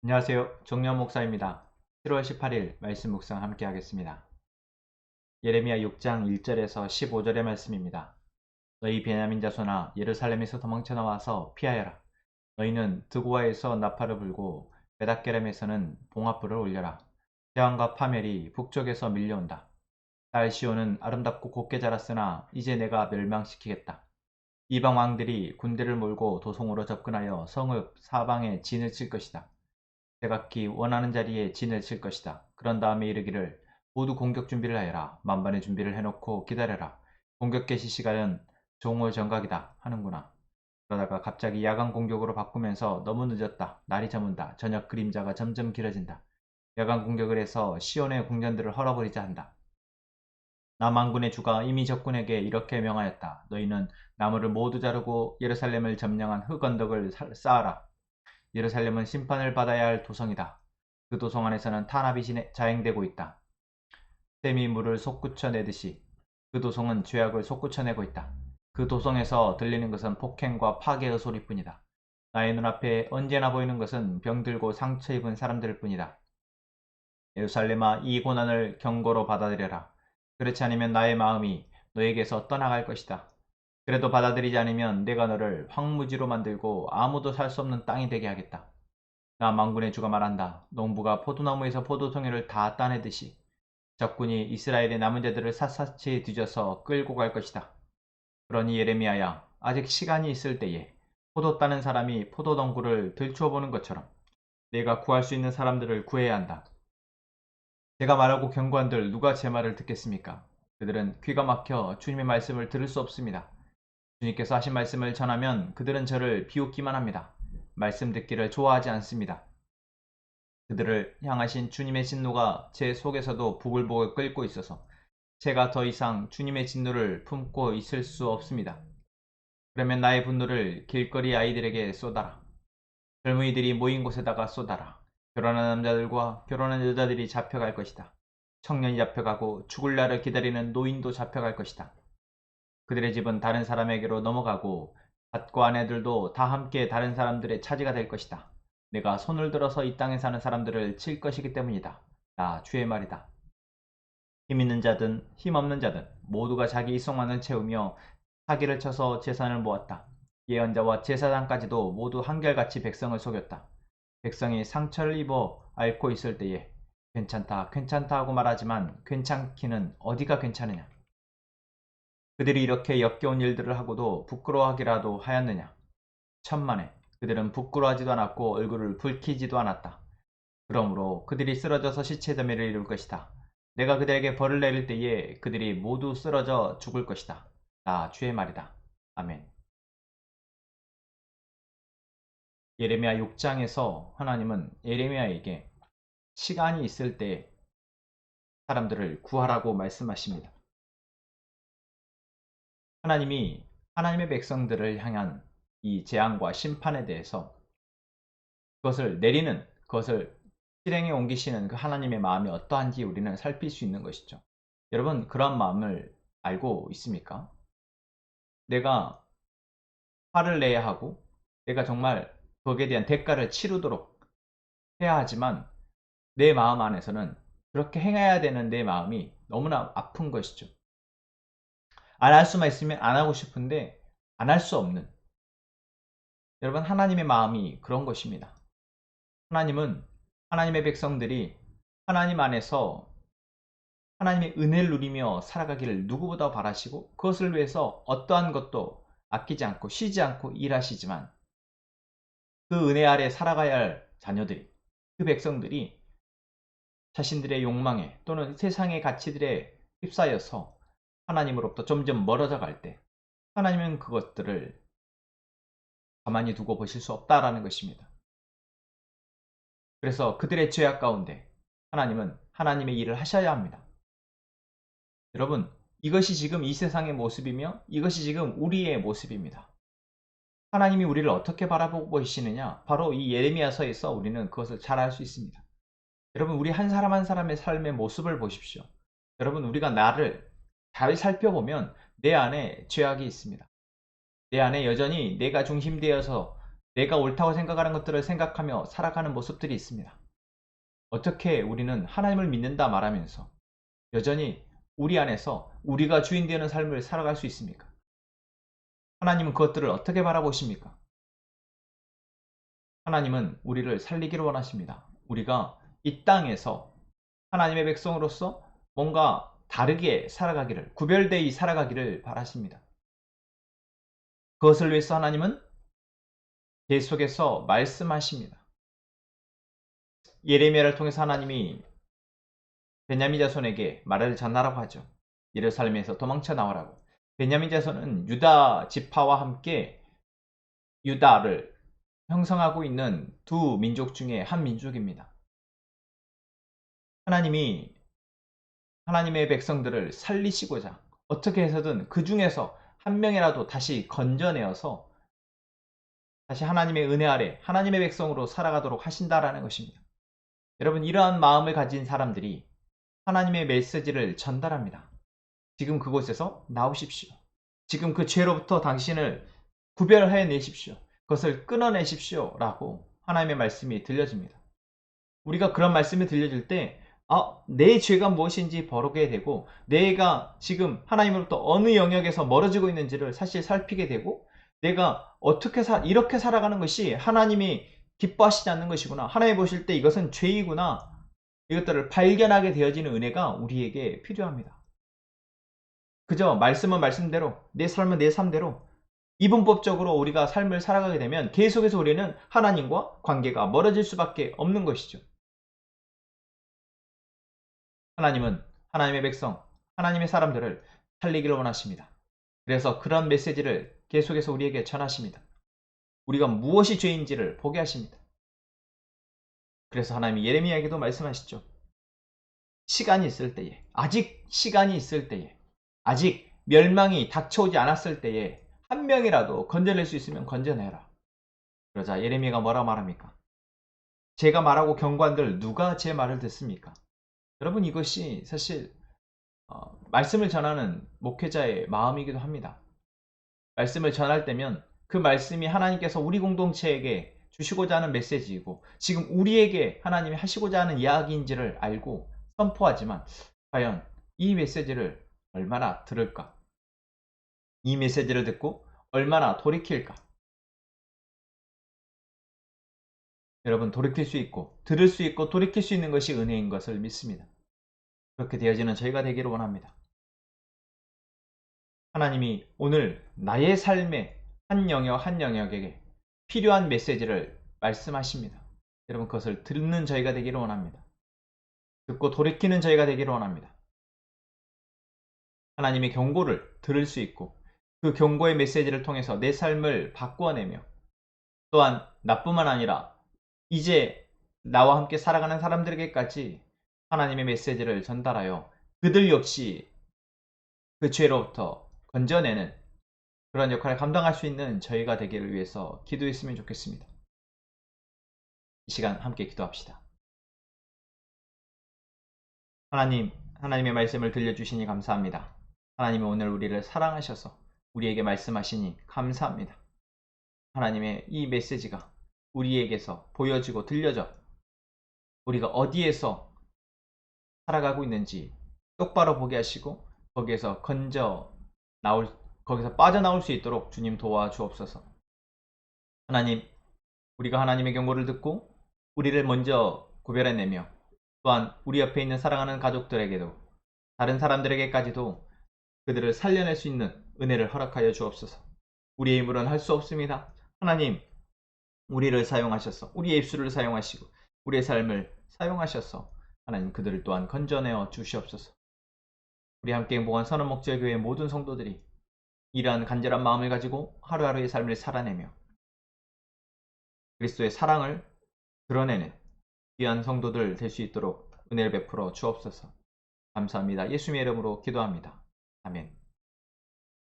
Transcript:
안녕하세요. 정년 목사입니다. 7월 18일 말씀 묵상 함께 하겠습니다. 예레미야 6장 1절에서 15절의 말씀입니다. 너희 베냐민 자손아 예루살렘에서 도망쳐 나와서 피하여라. 너희는 드고아에서 나팔을 불고 베닷게렘에서는 봉합불을 올려라. 재앙과 파멸이 북쪽에서 밀려온다. 딸 시온은 아름답고 곱게 자랐으나 이제 내가 멸망시키겠다. 이방 왕들이 군대를 몰고 도성으로 접근하여 성읍 사방에 진을 칠 것이다. 제각기 원하는 자리에 진을 칠 것이다. 그런 다음에 이르기를 모두 공격 준비를 하여라. 만반의 준비를 해놓고 기다려라. 공격 개시 시간은 종호 정각이다 하는구나. 그러다가 갑자기 야간 공격으로 바꾸면서 너무 늦었다. 날이 저문다. 저녁 그림자가 점점 길어진다. 야간 공격을 해서 시온의 궁전들을 헐어버리자 한다. 남왕군의 주가 이미 적군에게 이렇게 명하였다. 너희는 나무를 모두 자르고 예루살렘을 점령한 흙 언덕을 쌓아라. 예루살렘은 심판을 받아야 할 도성이다. 그 도성 안에서는 탄압이 자행되고 있다. 샘이 물을 솟구쳐내듯이 그 도성은 죄악을 솟구쳐내고 있다. 그 도성에서 들리는 것은 폭행과 파괴의 소리뿐이다. 나의 눈앞에 언제나 보이는 것은 병들고 상처 입은 사람들 뿐이다. 예루살렘아, 이 고난을 경고로 받아들여라. 그렇지 않으면 나의 마음이 너에게서 떠나갈 것이다. 그래도 받아들이지 않으면 내가 너를 황무지로 만들고 아무도 살 수 없는 땅이 되게 하겠다. 나 만군의 주가 말한다. 농부가 포도나무에서 포도송이를 다 따내듯이 적군이 이스라엘의 남은 자들을 샅샅이 뒤져서 끌고 갈 것이다. 그러니 예레미야야, 아직 시간이 있을 때에 포도 따는 사람이 포도덩굴을 들추어 보는 것처럼 내가 구할 수 있는 사람들을 구해야 한다. 제가 말하고 경고한들 누가 제 말을 듣겠습니까? 그들은 귀가 막혀 주님의 말씀을 들을 수 없습니다. 주님께서 하신 말씀을 전하면 그들은 저를 비웃기만 합니다. 말씀 듣기를 좋아하지 않습니다. 그들을 향하신 주님의 진노가 제 속에서도 부글부글 끓고 있어서 제가 더 이상 주님의 진노를 품고 있을 수 없습니다. 그러면 나의 분노를 길거리 아이들에게 쏟아라. 젊은이들이 모인 곳에다가 쏟아라. 결혼한 남자들과 결혼한 여자들이 잡혀갈 것이다. 청년이 잡혀가고 죽을 날을 기다리는 노인도 잡혀갈 것이다. 그들의 집은 다른 사람에게로 넘어가고 밭과 아내들도 다 함께 다른 사람들의 차지가 될 것이다. 내가 손을 들어서 이 땅에 사는 사람들을 칠 것이기 때문이다. 나 주의 말이다. 힘 있는 자든 힘 없는 자든 모두가 자기 이성만을 채우며 사기를 쳐서 재산을 모았다. 예언자와 제사장까지도 모두 한결같이 백성을 속였다. 백성이 상처를 입어 앓고 있을 때에 괜찮다, 괜찮다 하고 말하지만 괜찮기는 어디가 괜찮으냐. 그들이 이렇게 역겨운 일들을 하고도 부끄러워하기라도 하였느냐. 천만에 그들은 부끄러워하지도 않았고 얼굴을 붉히지도 않았다. 그러므로 그들이 쓰러져서 시체더미를 이룰 것이다. 내가 그들에게 벌을 내릴 때에 그들이 모두 쓰러져 죽을 것이다. 나 주의 말이다. 아멘. 예레미야 6장에서 하나님은 예레미야에게 시간이 있을 때 사람들을 구하라고 말씀하십니다. 하나님이 하나님의 백성들을 향한 이 재앙과 심판에 대해서 그것을 내리는, 그것을 실행에 옮기시는 그 하나님의 마음이 어떠한지 우리는 살필 수 있는 것이죠. 여러분, 그런 마음을 알고 있습니까? 내가 화를 내야 하고, 내가 정말 거기에 대한 대가를 치르도록 해야 하지만, 내 마음 안에서는 그렇게 행해야 되는 내 마음이 너무나 아픈 것이죠. 안 할 수만 있으면 안 하고 싶은데, 안 할 수 없는. 여러분, 하나님의 마음이 그런 것입니다. 하나님은 하나님의 백성들이 하나님 안에서 하나님의 은혜를 누리며 살아가기를 누구보다 바라시고 그것을 위해서 어떠한 것도 아끼지 않고 쉬지 않고 일하시지만 그 은혜 아래 살아가야 할 자녀들이, 그 백성들이 자신들의 욕망에 또는 세상의 가치들에 휩싸여서 하나님으로부터 점점 멀어져 갈 때 하나님은 그것들을 가만히 두고 보실 수 없다라는 것입니다. 그래서 그들의 죄악 가운데 하나님은 하나님의 일을 하셔야 합니다. 여러분, 이것이 지금 이 세상의 모습이며 이것이 지금 우리의 모습입니다. 하나님이 우리를 어떻게 바라보고 계시느냐? 바로 이 예레미야서에서 우리는 그것을 잘 알 수 있습니다. 여러분, 우리 한 사람 한 사람의 삶의 모습을 보십시오. 여러분, 우리가 나를 잘 살펴보면 내 안에 죄악이 있습니다. 내 안에 여전히 내가 중심되어서 내가 옳다고 생각하는 것들을 생각하며 살아가는 모습들이 있습니다. 어떻게 우리는 하나님을 믿는다 말하면서 여전히 우리 안에서 우리가 주인 되는 삶을 살아갈 수 있습니까? 하나님은 그것들을 어떻게 바라보십니까? 하나님은 우리를 살리기를 원하십니다. 우리가 이 땅에서 하나님의 백성으로서 뭔가 다르게 살아가기를, 구별되이 살아가기를 바라십니다. 그것을 위해서 하나님은 계속해서 말씀하십니다. 예레미야를 통해서 하나님이 베냐민 자손에게 말을 전하라고 하죠. 예루살렘에서 도망쳐 나오라고. 베냐민 자손은 유다 지파와 함께 유다를 형성하고 있는 두 민족 중에 한 민족입니다. 하나님이 하나님의 백성들을 살리시고자 어떻게 해서든 그 중에서 한 명이라도 다시 건져내어서 다시 하나님의 은혜 아래 하나님의 백성으로 살아가도록 하신다라는 것입니다. 여러분, 이러한 마음을 가진 사람들이 하나님의 메시지를 전달합니다. 지금 그곳에서 나오십시오. 지금 그 죄로부터 당신을 구별해 내십시오. 그것을 끊어내십시오. 라고 하나님의 말씀이 들려집니다. 우리가 그런 말씀이 들려질 때 내 죄가 무엇인지 보게 되고 내가 지금 하나님으로부터 어느 영역에서 멀어지고 있는지를 사실 살피게 되고 내가 어떻게 이렇게 살아가는 것이 하나님이 기뻐하시지 않는 것이구나. 하나님 보실 때 이것은 죄이구나. 이것들을 발견하게 되어지는 은혜가 우리에게 필요합니다. 그저 말씀은 말씀대로, 내 삶은 내 삶대로 이분법적으로 우리가 삶을 살아가게 되면 계속해서 우리는 하나님과 관계가 멀어질 수밖에 없는 것이죠. 하나님은 하나님의 백성, 하나님의 사람들을 살리기를 원하십니다. 그래서 그런 메시지를 계속해서 우리에게 전하십니다. 우리가 무엇이 죄인지를 보게 하십니다. 그래서 하나님이 예레미야에게도 말씀하시죠. 시간이 있을 때에, 아직 시간이 있을 때에, 아직 멸망이 닥쳐오지 않았을 때에 한 명이라도 건져낼 수 있으면 건져내라. 그러자 예레미야가 뭐라 말합니까? 제가 말하고 경관들 누가 제 말을 듣습니까? 여러분, 이것이 사실 말씀을 전하는 목회자의 마음이기도 합니다. 말씀을 전할 때면 그 말씀이 하나님께서 우리 공동체에게 주시고자 하는 메시지이고 지금 우리에게 하나님이 하시고자 하는 이야기인지를 알고 선포하지만 과연 이 메시지를 얼마나 들을까? 이 메시지를 듣고 얼마나 돌이킬까? 여러분, 돌이킬 수 있고 들을 수 있고 돌이킬 수 있는 것이 은혜인 것을 믿습니다. 그렇게 되어지는 저희가 되기를 원합니다. 하나님이 오늘 나의 삶의 한 영역 한 영역에게 필요한 메시지를 말씀하십니다. 여러분, 그것을 듣는 저희가 되기를 원합니다. 듣고 돌이키는 저희가 되기를 원합니다. 하나님의 경고를 들을 수 있고 그 경고의 메시지를 통해서 내 삶을 바꾸어내며 또한 나뿐만 아니라 이제 나와 함께 살아가는 사람들에게까지 하나님의 메시지를 전달하여 그들 역시 그 죄로부터 건져내는 그런 역할을 감당할 수 있는 저희가 되기를 위해서 기도했으면 좋겠습니다. 이 시간 함께 기도합시다. 하나님, 하나님의 말씀을 들려주시니 감사합니다. 하나님은 오늘 우리를 사랑하셔서 우리에게 말씀하시니 감사합니다. 하나님의 이 메시지가 우리에게서 보여지고 들려져 우리가 어디에서 살아가고 있는지 똑바로 보게 하시고 거기에서 거기서 빠져나올 수 있도록 주님 도와주옵소서. 하나님, 우리가 하나님의 경고를 듣고 우리를 먼저 구별해내며 또한 우리 옆에 있는 사랑하는 가족들에게도 다른 사람들에게까지도 그들을 살려낼 수 있는 은혜를 허락하여 주옵소서. 우리의 힘으로는 할 수 없습니다. 하나님, 우리를 사용하셔서 우리의 입술을 사용하시고 우리의 삶을 사용하셔서 하나님 그들을 또한 건져내어 주시옵소서. 우리 함께 행복한 선언목재교회 모든 성도들이 이러한 간절한 마음을 가지고 하루하루의 삶을 살아내며 그리스도의 사랑을 드러내는 귀한 성도들 될 수 있도록 은혜를 베풀어 주옵소서. 감사합니다. 예수님의 이름으로 기도합니다. 아멘.